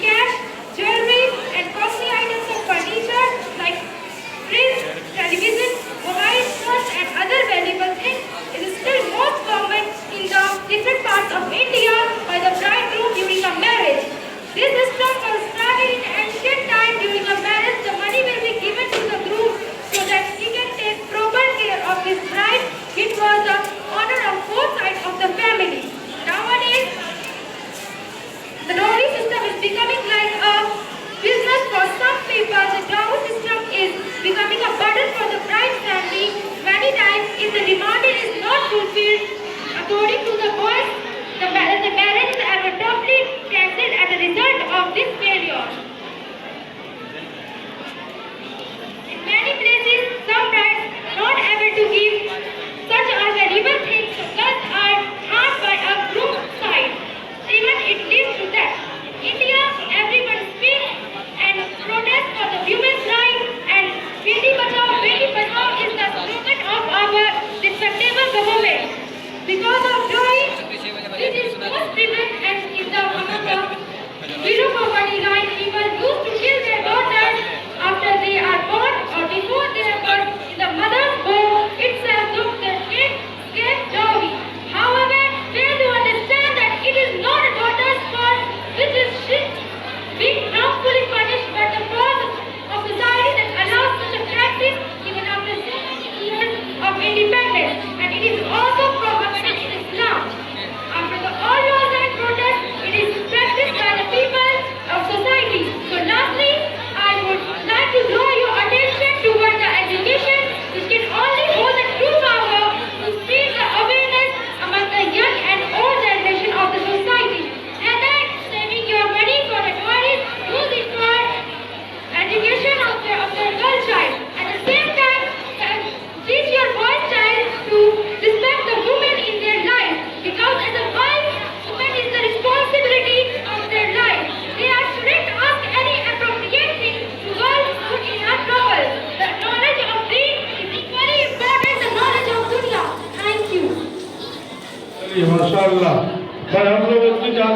cash, jewelry, and costly items of furniture like fridge, television, mobile phones, and other valuable things is still most common in the different parts of India by the bridegroom during a marriage. This system was started in ancient time. During a marriage, the money will be given to the groom so that he can take proper care of his bride. It was the honor of both sides of the family. Nowadays, the dowry system is becoming like a business for some people. The dowry system is becoming a burden for the bride's family. Many times, if the demand is not fulfilled according to the boys, the marriage is abruptly cancelled as a result of this failure. In many places, some brides are not able to give such a valuable things, so girls are harmed by a groom's side. Even it leads to death. In India, everyone speaks and protests for the women's rights, and Beti Bachao, Beti Padhao is the slogan of our respectable government. Because of dowry, this is most prevalent and is the among the zero poverty line. People used to kill their daughters after they are born or before they are born. In the mother's womb itself, took the gave dowry. However, fail to understand that it is not a daughter's fault, which is being wrongfully punished by the cause of society that allows such a practice even after so many years of independence. And it is also prohibited in Islam. After the all laws and protests, it is practiced by the people of society. So lastly, I would like to draw your attention towards the education, which can only hold the true power to spread the awareness among the young and old generation of the society. Rather saving your money for the tourists, use it for education of their girl child. At the same time, teach your boy child to respect the woman in their life, because as a wife, woman is the responsibility of their life. They shouldn't ask any appropriate thing to girls put in her trouble. The knowledge of deen is equally important the knowledge of dunya. Thank you. माशाअल्लाह। पर हम लोग